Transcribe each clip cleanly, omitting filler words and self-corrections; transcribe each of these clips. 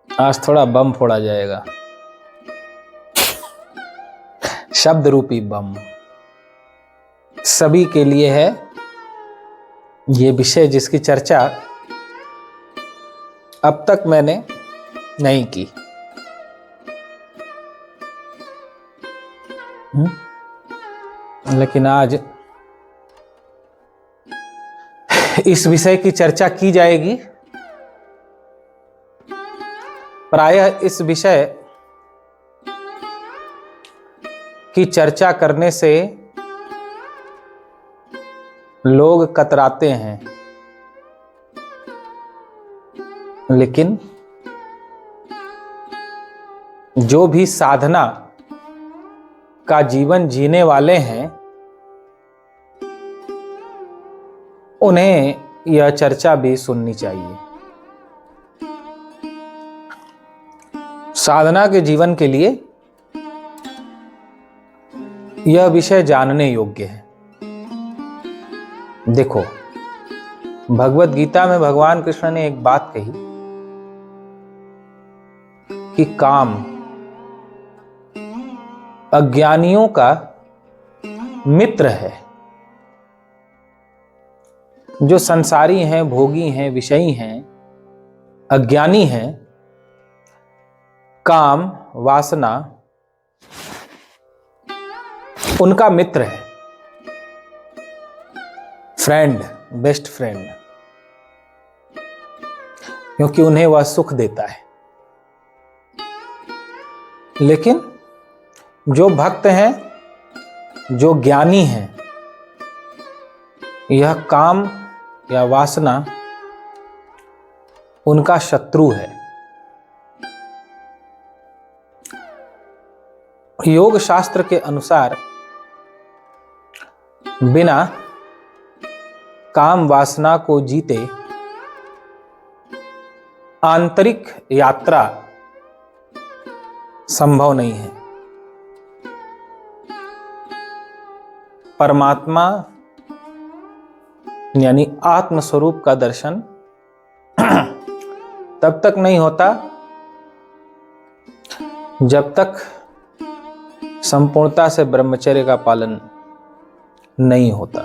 आज थोड़ा बम फोड़ा जाएगा, शब्द रूपी बम सभी के लिए है। ये विषय जिसकी चर्चा अब तक मैंने नहीं की। लेकिन आज इस विषय की चर्चा की जाएगी। प्रायः इस विषय की चर्चा करने से लोग कतराते हैं, लेकिन जो भी साधना का जीवन जीने वाले हैं उन्हें यह चर्चा भी सुननी चाहिए। साधना के जीवन के लिए यह विषय जानने योग्य है। देखो, भगवत गीता में भगवान कृष्ण ने एक बात कही कि काम अज्ञानियों का मित्र है। जो संसारी हैं, भोगी हैं, विषयी हैं, अज्ञानी हैं, काम वासना उनका मित्र है, फ्रेंड, बेस्ट फ्रेंड, क्योंकि उन्हें वह सुख देता है। लेकिन जो भक्त हैं, जो ज्ञानी हैं, यह काम या वासना उनका शत्रु है। योग शास्त्र के अनुसार बिना काम वासना को जीते आंतरिक यात्रा संभव नहीं है। परमात्मा यानी आत्म स्वरूप का दर्शन तब तक नहीं होता जब तक संपूर्णता से ब्रह्मचर्य का पालन नहीं होता।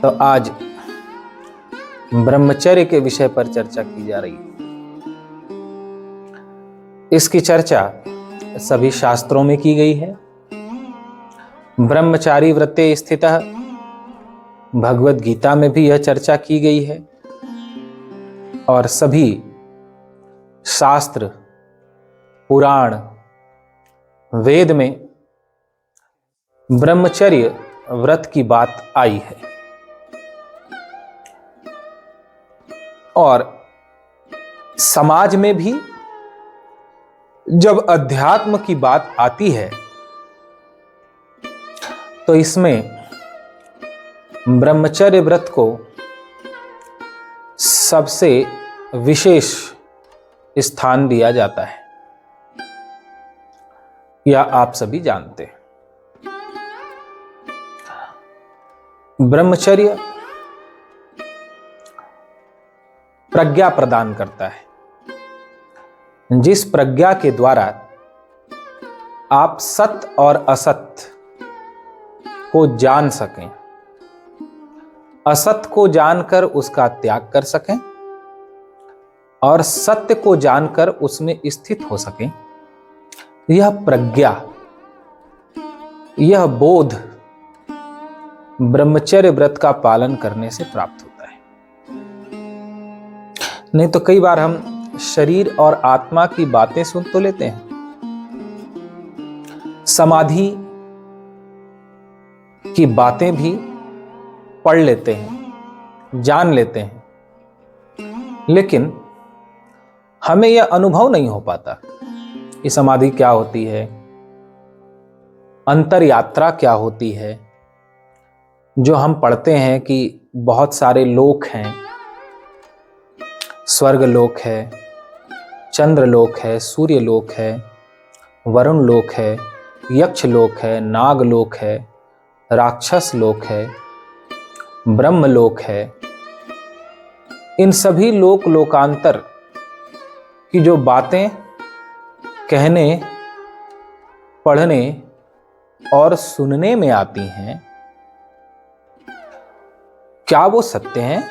तो आज ब्रह्मचर्य के विषय पर चर्चा की जा रही है। इसकी चर्चा सभी शास्त्रों में की गई है। ब्रह्मचारी व्रते स्थितः भगवत गीता में भी यह चर्चा की गई है और सभी शास्त्र, पुराण, वेद में ब्रह्मचर्य व्रत की बात आई है। और समाज में भी जब अध्यात्म की बात आती है तो इसमें ब्रह्मचर्य व्रत को सबसे विशेष स्थान दिया जाता है। यह आप सभी जानते हैं। ब्रह्मचर्य प्रज्ञा प्रदान करता है। जिस प्रज्ञा के द्वारा आप सत्य और असत्य को जान सकें, असत्य को जानकर उसका त्याग कर सकें और सत्य को जानकर उसमें स्थित हो सकें, यह प्रज्ञा, यह बोध ब्रह्मचर्य व्रत का पालन करने से प्राप्त होता है। नहीं तो कई बार हम शरीर और आत्मा की बातें सुन तो लेते हैं, समाधि की बातें भी पढ़ लेते हैं, जान लेते हैं, लेकिन हमें यह अनुभव नहीं हो पाता कि समाधि क्या होती है, अंतर यात्रा क्या होती है। जो हम पढ़ते हैं कि बहुत सारे लोक हैं, स्वर्ग लोक है, चंद्र लोक है, सूर्य लोक है, वरुण लोक है, यक्ष लोक है, नाग लोक है, राक्षस लोक है, ब्रह्म लोक है। इन सभी लोकांतर की जो बातें कहने, पढ़ने और सुनने में आती हैं, क्या वो सत्य हैं?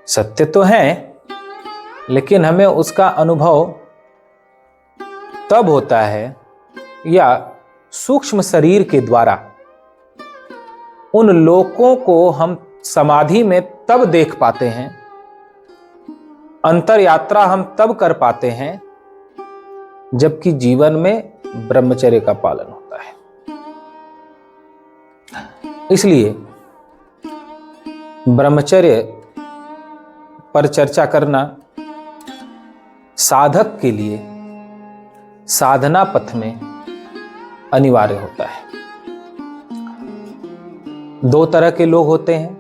सत्य तो हैं, लेकिन हमें उसका अनुभव तब होता है या सूक्ष्म शरीर के द्वारा उन लोकों को हम समाधि में तब देख पाते हैं, अंतर यात्रा हम तब कर पाते हैं जबकि जीवन में ब्रह्मचर्य का पालन होता है। इसलिए ब्रह्मचर्य पर चर्चा करना साधक के लिए साधना पथ में अनिवार्य होता है। दो तरह के लोग होते हैं,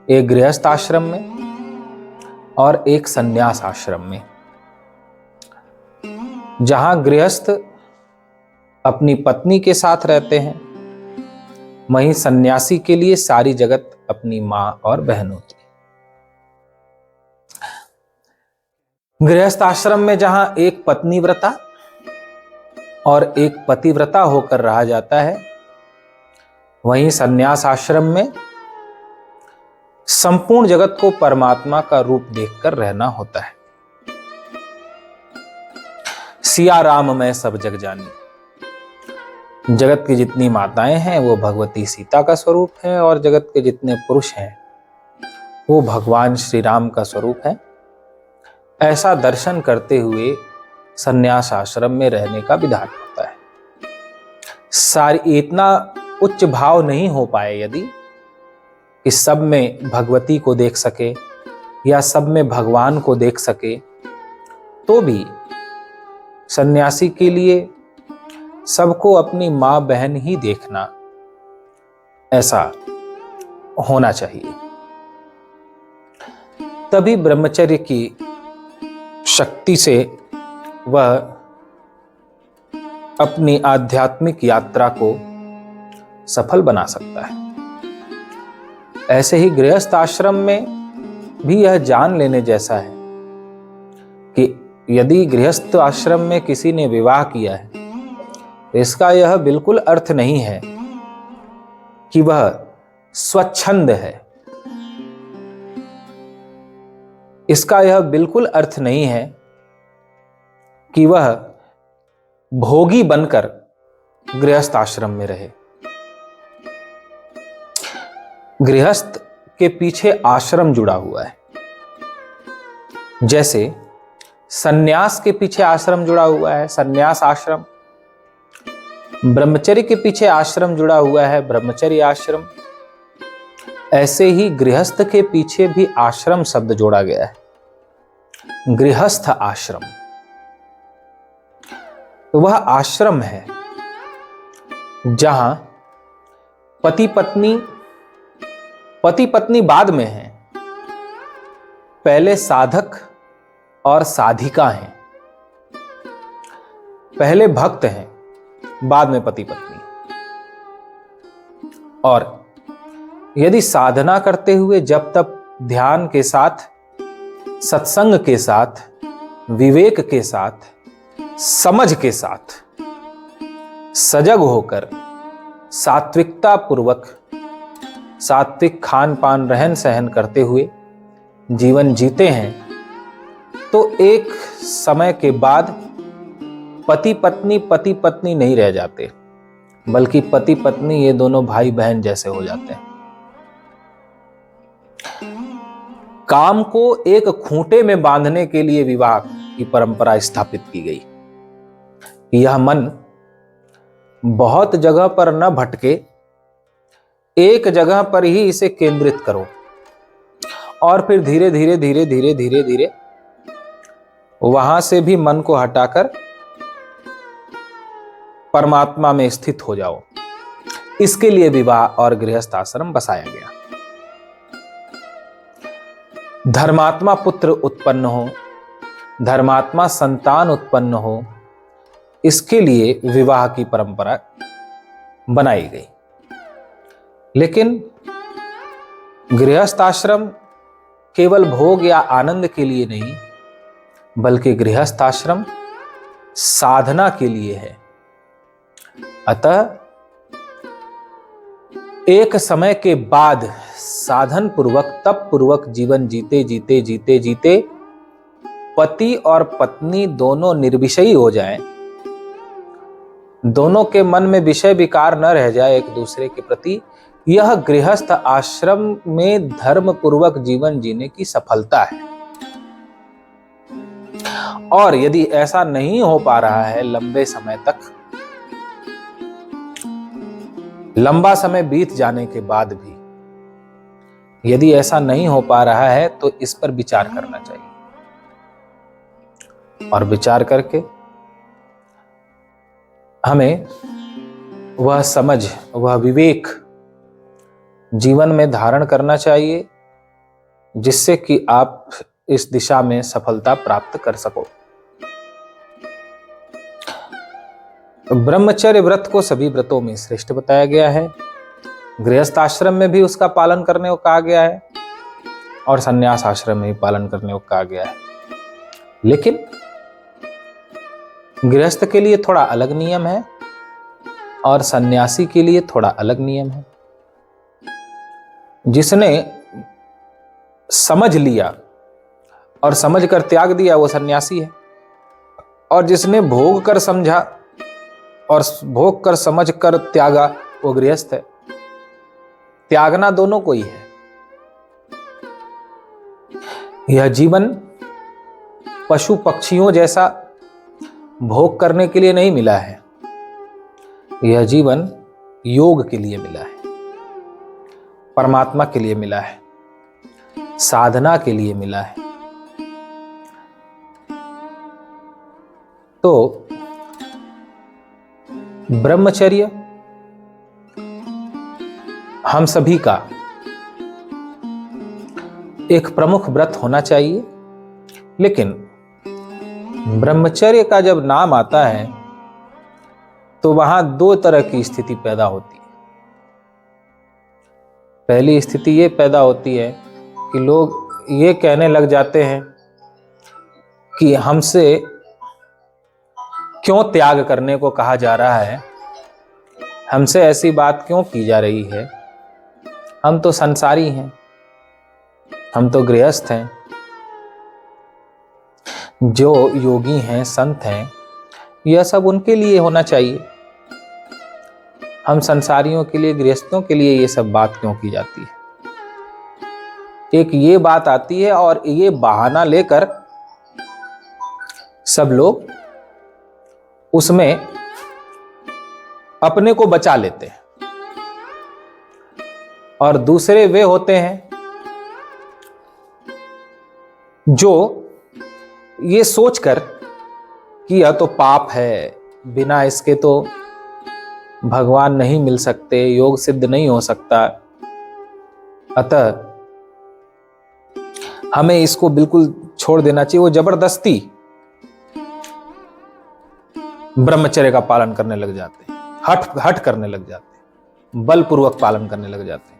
एक गृहस्थ आश्रम में और एक संन्यास आश्रम में। जहां गृहस्थ अपनी पत्नी के साथ रहते हैं, वहीं सन्यासी के लिए सारी जगत अपनी मां और बहन होती है। गृहस्थ आश्रम में जहां एक पत्नी व्रता और एक पतिव्रता होकर रहा जाता है, वहीं सन्यास आश्रम में संपूर्ण जगत को परमात्मा का रूप देखकर रहना होता है। सिया राम मैं सब जग जानी, जगत की जितनी माताएं हैं वो भगवती सीता का स्वरूप है और जगत के जितने पुरुष हैं वो भगवान श्री राम का स्वरूप है। ऐसा दर्शन करते हुए संन्यास आश्रम में रहने का विधान होता है। सारी इतना उच्च भाव नहीं हो पाए यदि कि सब में भगवती को देख सके या सब में भगवान को देख सके, तो भी सन्यासी के लिए सबको अपनी मां बहन ही देखना, ऐसा होना चाहिए। तभी ब्रह्मचर्य की शक्ति से वह अपनी आध्यात्मिक यात्रा को सफल बना सकता है। ऐसे ही गृहस्थ आश्रम में भी यह जान लेने जैसा है कि यदि गृहस्थ आश्रम में किसी ने विवाह किया है, तो इसका यह बिल्कुल अर्थ नहीं है कि वह स्वच्छंद है। इसका यह बिल्कुल अर्थ नहीं है कि वह भोगी बनकर गृहस्थ आश्रम में रहे। गृहस्थ के पीछे आश्रम जुड़ा हुआ है, जैसे सन्यास के पीछे आश्रम जुड़ा हुआ है, सन्यास आश्रम। ब्रह्मचर्य के पीछे आश्रम जुड़ा हुआ है, ब्रह्मचर्य आश्रम। ऐसे ही गृहस्थ के पीछे भी आश्रम शब्द जोड़ा गया है, गृहस्थ आश्रम। तो वह आश्रम है जहां पति पत्नी बाद में है, पहले साधक और साधिका हैं, पहले भक्त हैं, बाद में पति पत्नी। और यदि साधना करते हुए जब तक ध्यान के साथ, सत्संग के साथ, विवेक के साथ, समझ के साथ, सजग होकर सात्विकता पूर्वक सात्विक खान पान रहन सहन करते हुए जीवन जीते हैं, तो एक समय के बाद पति पत्नी नहीं रह जाते, बल्कि पति पत्नी ये दोनों भाई बहन जैसे हो जाते हैं। काम को एक खूंटे में बांधने के लिए विवाह की परंपरा स्थापित की गई। यह मन बहुत जगह पर न भटके, एक जगह पर ही इसे केंद्रित करो और फिर धीरे धीरे वहां से भी मन को हटाकर परमात्मा में स्थित हो जाओ। इसके लिए विवाह और गृहस्थ आश्रम बसाया गया। धर्मात्मा पुत्र उत्पन्न हो, धर्मात्मा संतान उत्पन्न हो, इसके लिए विवाह की परंपरा बनाई गई। लेकिन गृहस्थ आश्रम केवल भोग या आनंद के लिए नहीं, बल्कि गृहस्थ आश्रम साधना के लिए है। अतः एक समय के बाद साधन पूर्वक, तप पूर्वक जीवन जीते जीते जीते जीते पति और पत्नी दोनों निर्विषयी हो जाएं, दोनों के मन में विषय विकार न रह जाए एक दूसरे के प्रति, यह गृहस्थ आश्रम में धर्म पूर्वक जीवन जीने की सफलता है। और यदि ऐसा नहीं हो पा रहा है लंबे समय तक, लंबा समय बीत जाने के बाद भी यदि ऐसा नहीं हो पा रहा है, तो इस पर विचार करना चाहिए। और विचार करके हमें वह समझ, वह विवेक जीवन में धारण करना चाहिए, जिससे कि आप इस दिशा में सफलता प्राप्त कर सको। ब्रह्मचर्य व्रत को सभी व्रतों में श्रेष्ठ बताया गया है। गृहस्थ आश्रम में भी उसका पालन करने को कहा गया है और संन्यास आश्रम में भी पालन करने को कहा गया है। लेकिन गृहस्थ के लिए थोड़ा अलग नियम है और सन्यासी के लिए थोड़ा अलग नियम है। जिसने समझ लिया और समझ कर त्याग दिया वो सन्यासी है, और जिसने भोग कर समझा और भोग कर समझ कर त्यागा वो गृहस्थ है। त्यागना दोनों को ही है। यह जीवन पशु पक्षियों जैसा भोग करने के लिए नहीं मिला है। यह जीवन योग के लिए मिला है, परमात्मा के लिए मिला है, साधना के लिए मिला है। तो ब्रह्मचर्य हम सभी का एक प्रमुख व्रत होना चाहिए। लेकिन ब्रह्मचर्य का जब नाम आता है तो वहां दो तरह की स्थिति पैदा होती है। पहली स्थिति ये पैदा होती है कि लोग ये कहने लग जाते हैं कि हमसे क्यों त्याग करने को कहा जा रहा है, हमसे ऐसी बात क्यों की जा रही है, हम तो संसारी हैं, हम तो गृहस्थ हैं। जो योगी हैं, संत हैं, यह सब उनके लिए होना चाहिए। हम संसारियों के लिए, गृहस्थों के लिए ये सब बात क्यों की जाती है? एक ये बात आती है और ये बहाना लेकर सब लोग उसमें अपने को बचा लेते हैं। और दूसरे वे होते हैं जो ये सोचकर कि यह तो पाप है, बिना इसके तो भगवान नहीं मिल सकते, योग सिद्ध नहीं हो सकता, अतः हमें इसको बिल्कुल छोड़ देना चाहिए। वो जबरदस्ती ब्रह्मचर्य का पालन करने लग जाते हैं, हट करने लग जाते हैं, बलपूर्वक पालन करने लग जाते हैं।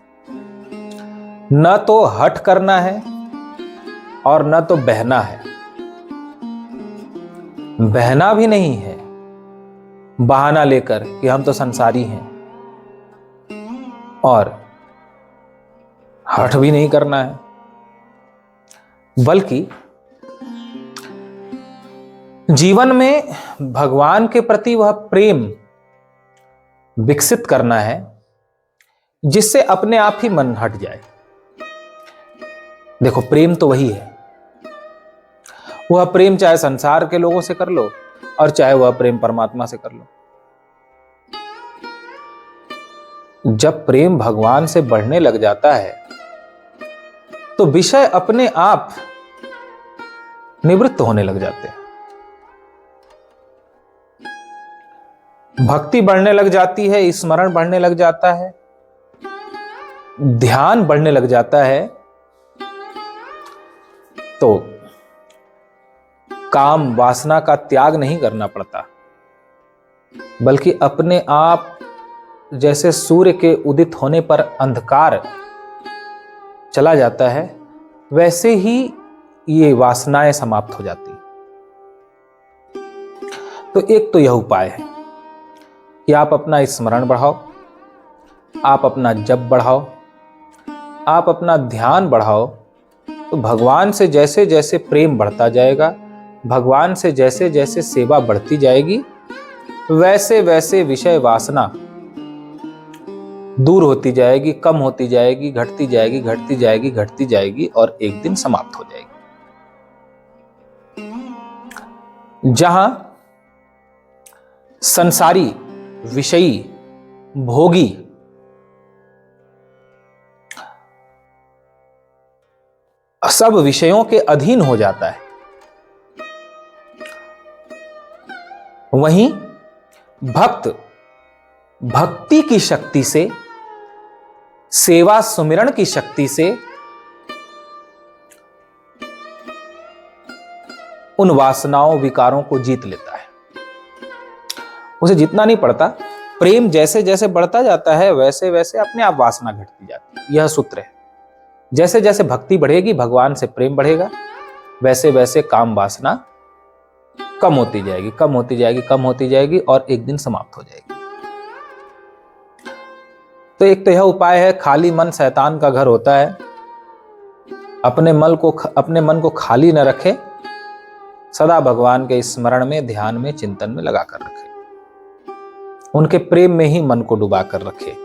न तो हट करना है और न तो बहना है। बहना भी नहीं है बहाना लेकर कि हम तो संसारी हैं, और हट भी नहीं करना है, बल्कि जीवन में भगवान के प्रति वह प्रेम विकसित करना है जिससे अपने आप ही मन हट जाए। देखो, प्रेम तो वही है। वह प्रेम चाहे संसार के लोगों से कर लो और चाहे वह प्रेम परमात्मा से कर लो। जब प्रेम भगवान से बढ़ने लग जाता है तो विषय अपने आप निवृत्त होने लग जाते हैं। भक्ति बढ़ने लग जाती है, स्मरण बढ़ने लग जाता है, ध्यान बढ़ने लग जाता है, तो काम वासना का त्याग नहीं करना पड़ता, बल्कि अपने आप जैसे सूर्य के उदित होने पर अंधकार चला जाता है, वैसे ही ये वासनाएं समाप्त हो जाती। तो एक तो यह उपाय है कि आप अपना स्मरण बढ़ाओ, आप अपना जप बढ़ाओ, आप अपना ध्यान बढ़ाओ। तो भगवान से जैसे जैसे प्रेम बढ़ता जाएगा, भगवान से जैसे जैसे सेवा बढ़ती जाएगी, वैसे वैसे विषय वासना दूर होती जाएगी, कम होती जाएगी, घटती जाएगी, घटती जाएगी, घटती जाएगी और एक दिन समाप्त हो जाएगी। जहां संसारी, विषयी, भोगी सब विषयों के अधीन हो जाता है, वहीं भक्त भक्ति की शक्ति से, सेवा सुमिरण की शक्ति से उन वासनाओं, विकारों को जीत लेता है। उसे जीतना नहीं पड़ता, प्रेम जैसे जैसे बढ़ता जाता है वैसे वैसे अपने आप वासना घटती जाती है। यह सूत्र है। जैसे जैसे भक्ति बढ़ेगी, भगवान से प्रेम बढ़ेगा, वैसे वैसे काम वासना कम होती जाएगी, कम होती जाएगी, कम होती जाएगी और एक दिन समाप्त हो जाएगी। तो एक तो यह उपाय है, खाली मन शैतान का घर होता है। अपने मन को खाली न रखे, सदा भगवान के स्मरण में, ध्यान में, चिंतन में लगा कर रखे, उनके प्रेम में ही मन को डुबा कर रखे।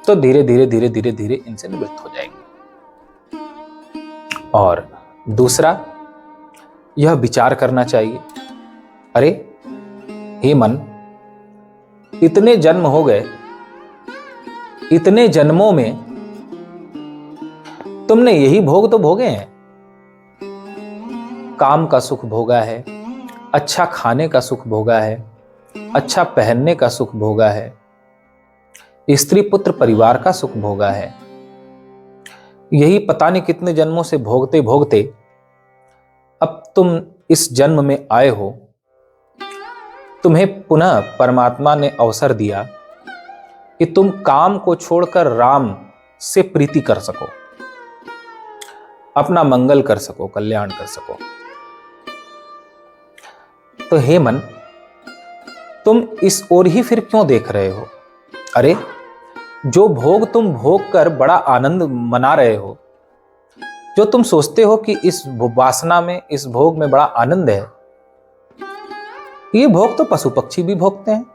तो धीरे धीरे धीरे धीरे धीरे इनसे निवृत्त हो जाएंगे। और दूसरा, यह विचार करना चाहिए, अरे हे मन, इतने जन्म हो गए, इतने जन्मों में तुमने यही भोग तो भोगे हैं। काम का सुख भोगा है, अच्छा खाने का सुख भोगा है, अच्छा पहनने का सुख भोगा है, स्त्री पुत्र परिवार का सुख भोगा है। यही पता नहीं कितने जन्मों से भोगते भोगते अब तुम इस जन्म में आए हो। तुम्हें पुनः परमात्मा ने अवसर दिया कि तुम काम को छोड़कर राम से प्रीति कर सको, अपना मंगल कर सको, कल्याण कर सको। तो हे मन, तुम इस ओर ही फिर क्यों देख रहे हो? अरे जो भोग तुम भोग कर बड़ा आनंद मना रहे हो, जो तुम सोचते हो कि इस वासना में, इस भोग में बड़ा आनंद है, ये भोग तो पशु पक्षी भी भोगते हैं,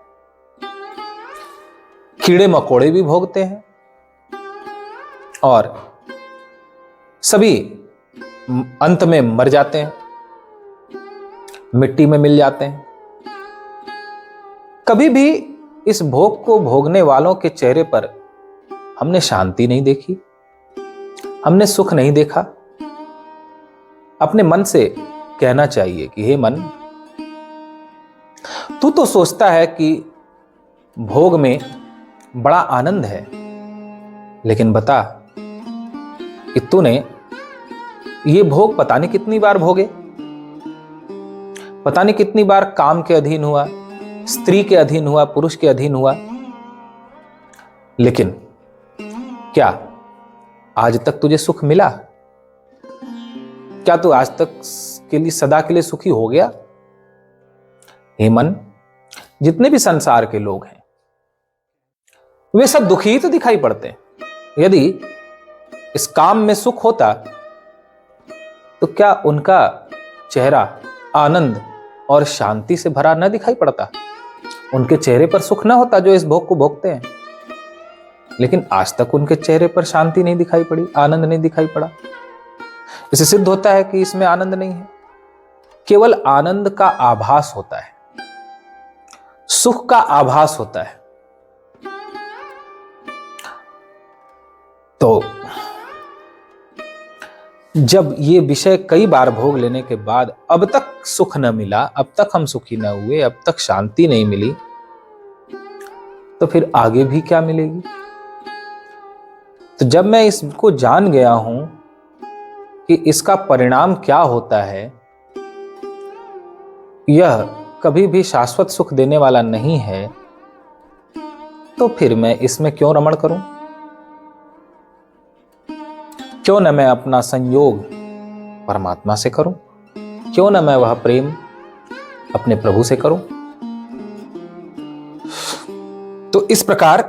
कीड़े मकोड़े भी भोगते हैं और सभी अंत में मर जाते हैं, मिट्टी में मिल जाते हैं। कभी भी इस भोग को भोगने वालों के चेहरे पर हमने शांति नहीं देखी, हमने सुख नहीं देखा। अपने मन से कहना चाहिए कि हे मन, तू तो सोचता है कि भोग में बड़ा आनंद है, लेकिन बता कि तूने ये भोग पता नहीं कितनी बार भोगे, पता नहीं कितनी बार काम के अधीन हुआ, स्त्री के अधीन हुआ, पुरुष के अधीन हुआ, लेकिन क्या आज तक तुझे सुख मिला? क्या तू आज तक के लिए, सदा के लिए सुखी हो गया? हे मन, जितने भी संसार के लोग हैं वे सब दुखी ही तो दिखाई पड़ते हैं। यदि इस काम में सुख होता तो क्या उनका चेहरा आनंद और शांति से भरा न दिखाई पड़ता? उनके चेहरे पर सुख न होता जो इस भोग को भोगते हैं? लेकिन आज तक उनके चेहरे पर शांति नहीं दिखाई पड़ी, आनंद नहीं दिखाई पड़ा। इससे सिद्ध होता है कि इसमें आनंद नहीं है, केवल आनंद का आभास होता है, सुख का आभास होता है। तो जब ये विषय कई बार भोग लेने के बाद अब तक सुख न मिला, अब तक हम सुखी न हुए, अब तक शांति नहीं मिली, तो फिर आगे भी क्या मिलेगी? तो जब मैं इसको जान गया हूं कि इसका परिणाम क्या होता है, यह कभी भी शाश्वत सुख देने वाला नहीं है, तो फिर मैं इसमें क्यों रमण करूं? क्यों न मैं अपना संयोग परमात्मा से करूं, क्यों न मैं वह प्रेम अपने प्रभु से करूं। तो इस प्रकार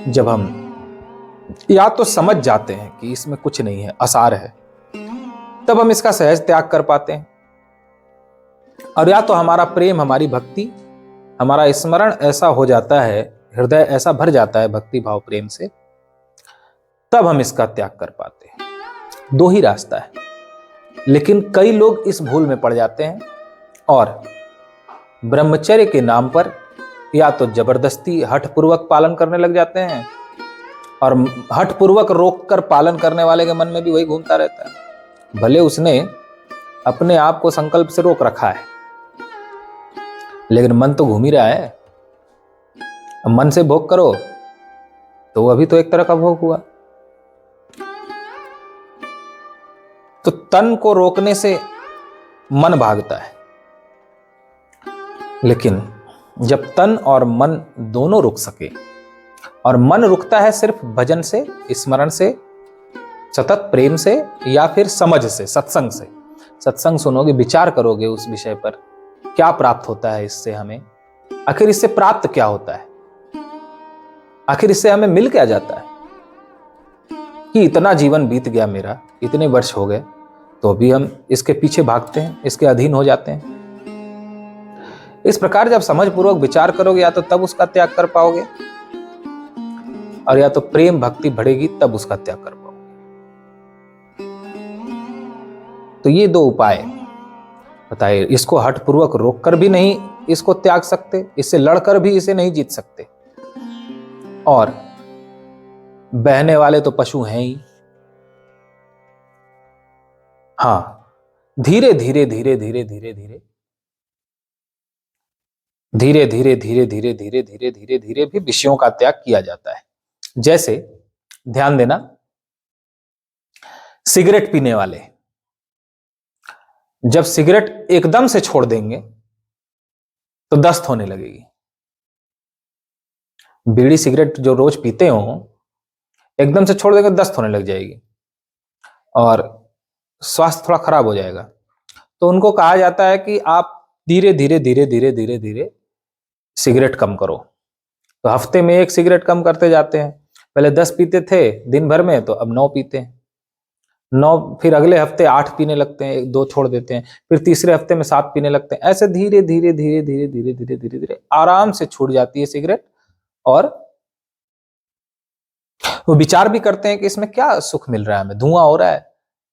जब हम या तो समझ जाते हैं कि इसमें कुछ नहीं है, असार है, तब हम इसका सहज त्याग कर पाते हैं। और या तो हमारा प्रेम, हमारी भक्ति, हमारा स्मरण ऐसा हो जाता है, हृदय ऐसा भर जाता है भक्ति भाव प्रेम से, तब हम इसका त्याग कर पाते हैं। दो ही रास्ता है। लेकिन कई लोग इस भूल में पड़ जाते हैं और ब्रह्मचर्य के नाम पर या तो जबरदस्ती हठपूर्वक पालन करने लग जाते हैं, और हठपूर्वक रोककर पालन करने वाले के मन में भी वही घूमता रहता है। भले उसने अपने आप को संकल्प से रोक रखा है, लेकिन मन तो घूम ही रहा है। अब मन से भोग करो तो वो अभी तो एक तरह का भोग हुआ। तो तन को रोकने से मन भागता है, लेकिन जब तन और मन दोनों रुक सके, और मन रुकता है सिर्फ भजन से, स्मरण से, सतत प्रेम से, या फिर समझ से, सत्संग से। सत्संग सुनोगे, विचार करोगे उस विषय पर, क्या प्राप्त होता है इससे हमें, आखिर इससे प्राप्त क्या होता है, आखिर इससे हमें मिल क्या जाता है, कि इतना जीवन बीत गया मेरा, इतने वर्ष हो गए, तो भी हम इसके पीछे भागते हैं, इसके अधीन हो जाते हैं। इस प्रकार जब समझ पूर्वक विचार करोगे, या तो तब उसका त्याग कर पाओगे, और या तो प्रेम भक्ति बढ़ेगी तब उसका त्याग कर पाओगे। तो ये दो उपाय बताइए। इसको हठपूर्वक रोककर भी नहीं इसको त्याग सकते, इससे लड़कर भी इसे नहीं जीत सकते, और बहने वाले तो पशु हैं ही। हाँ, धीरे धीरे धीरे धीरे धीरे धीरे धीरे धीरे धीरे धीरे धीरे धीरे धीरे धीरे भी विषयों का त्याग किया जाता है। जैसे ध्यान देना, सिगरेट पीने वाले जब सिगरेट एकदम से छोड़ देंगे तो दस्त होने लगेगी। बीड़ी सिगरेट जो रोज पीते हो, एकदम से छोड़ देंगे दस्त होने लग जाएगी और स्वास्थ्य थोड़ा खराब हो जाएगा। तो उनको कहा जाता है कि आप धीरे धीरे धीरे धीरे धीरे धीरे सिगरेट कम करो। तो हफ्ते में 1 सिगरेट कम करते जाते हैं। पहले 10 पीते थे दिन भर में, तो अब 9 पीते हैं। 9, फिर अगले हफ्ते 8 पीने लगते हैं, 2 छोड़ देते हैं, फिर तीसरे हफ्ते में 7 पीने लगते हैं। ऐसे धीरे धीरे धीरे धीरे धीरे धीरे धीरे धीरे आराम से छूट जाती है सिगरेट। और वो विचार भी करते हैं कि इसमें क्या सुख मिल रहा है, हमें धुआं हो रहा है,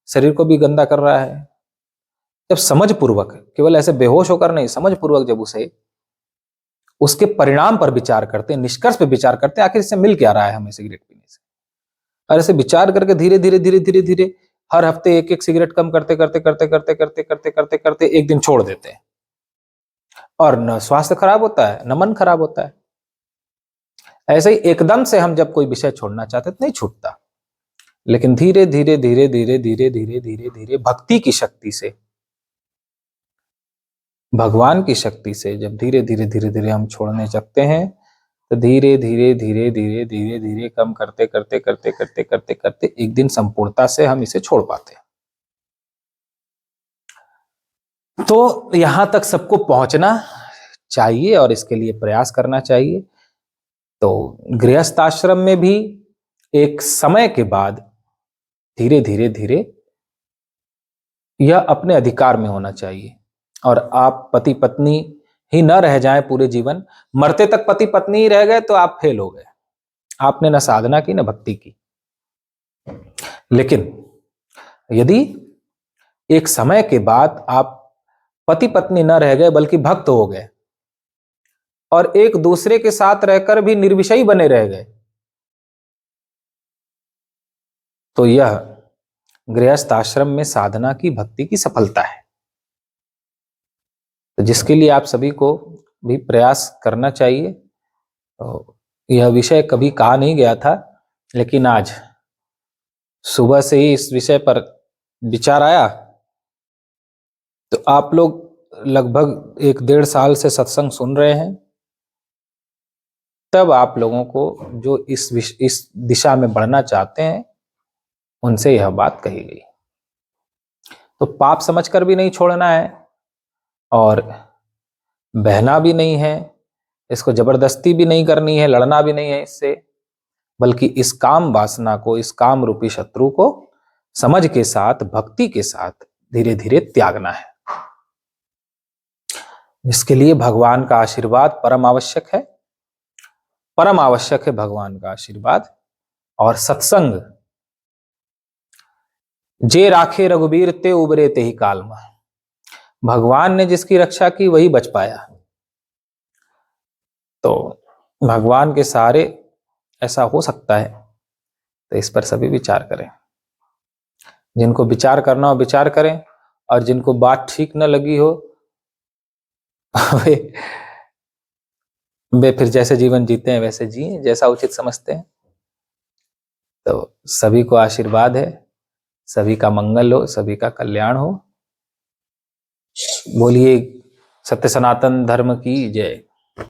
शरीर को भी गंदा कर रहा है। जब समझ पूर्वक, केवल ऐसे बेहोश होकर नहीं, समझ पूर्वक जब उसे उसके परिणाम पर विचार करते हैं, निष्कर्ष पर विचार करते हैं, आखिर इससे मिल क्या रहा है हमें सिगरेट पीने से, और ऐसे विचार करके धीरे धीरे धीरे धीरे धीरे हर हफ्ते 1-1 सिगरेट कम करते करते करते करते करते करते करते करते एक दिन छोड़ देते हैं, और न स्वास्थ्य खराब होता है न मन खराब होता है। ऐसे ही एकदम से हम जब कोई विषय छोड़ना चाहते तो नहीं छूटता, लेकिन धीरे धीरे धीरे धीरे धीरे धीरे धीरे धीरे भक्ति की शक्ति से, भगवान की शक्ति से जब धीरे धीरे धीरे धीरे हम छोड़ने लगते हैं, तो धीरे धीरे धीरे धीरे धीरे धीरे कम करते करते करते करते करते करते एक दिन संपूर्णता से हम इसे छोड़ पाते हैं। तो यहां तक सबको पहुंचना चाहिए और इसके लिए प्रयास करना चाहिए। तो गृहस्थ आश्रम में भी एक समय के बाद धीरे धीरे धीरे यह अपने अधिकार में होना चाहिए, और आप पति पत्नी ही न रह जाएं पूरे जीवन। मरते तक पति पत्नी ही रह गए तो आप फेल हो गए, आपने न साधना की न भक्ति की। लेकिन यदि एक समय के बाद आप पति पत्नी न रह गए बल्कि भक्त हो गए, और एक दूसरे के साथ रहकर भी निर्विषयी बने रह गए, तो यह गृहस्थ आश्रम में साधना की भक्ति की सफलता है। तो जिसके लिए आप सभी को भी प्रयास करना चाहिए। तो यह विषय कभी कहा नहीं गया था, लेकिन आज सुबह से ही इस विषय पर विचार आया। तो आप लोग लगभग 1-1.5 साल से सत्संग सुन रहे हैं, तब आप लोगों को जो इस दिशा में बढ़ना चाहते हैं, उनसे यह बात कही गई। तो पाप समझकर भी नहीं छोड़ना है और बहना भी नहीं है, इसको जबरदस्ती भी नहीं करनी है, लड़ना भी नहीं है इससे, बल्कि इस काम वासना को, इस काम रूपी शत्रु को समझ के साथ, भक्ति के साथ धीरे धीरे त्यागना है। इसके लिए भगवान का आशीर्वाद परम आवश्यक है। परम आवश्यक है भगवान का आशीर्वाद और सत्संग। जे राखे रघुबीर ते उबरे ते ही काल में। भगवान ने जिसकी रक्षा की वही बच पाया। तो भगवान के सहारे ऐसा हो सकता है, तो इस पर सभी विचार करें। जिनको विचार करना हो विचार करें, और जिनको बात ठीक न लगी हो वे फिर जैसे जीवन जीते हैं वैसे जिए, जैसा उचित समझते हैं। तो सभी को आशीर्वाद है, सभी का मंगल हो, सभी का कल्याण हो। बोलिए सत्य सनातन धर्म की जय।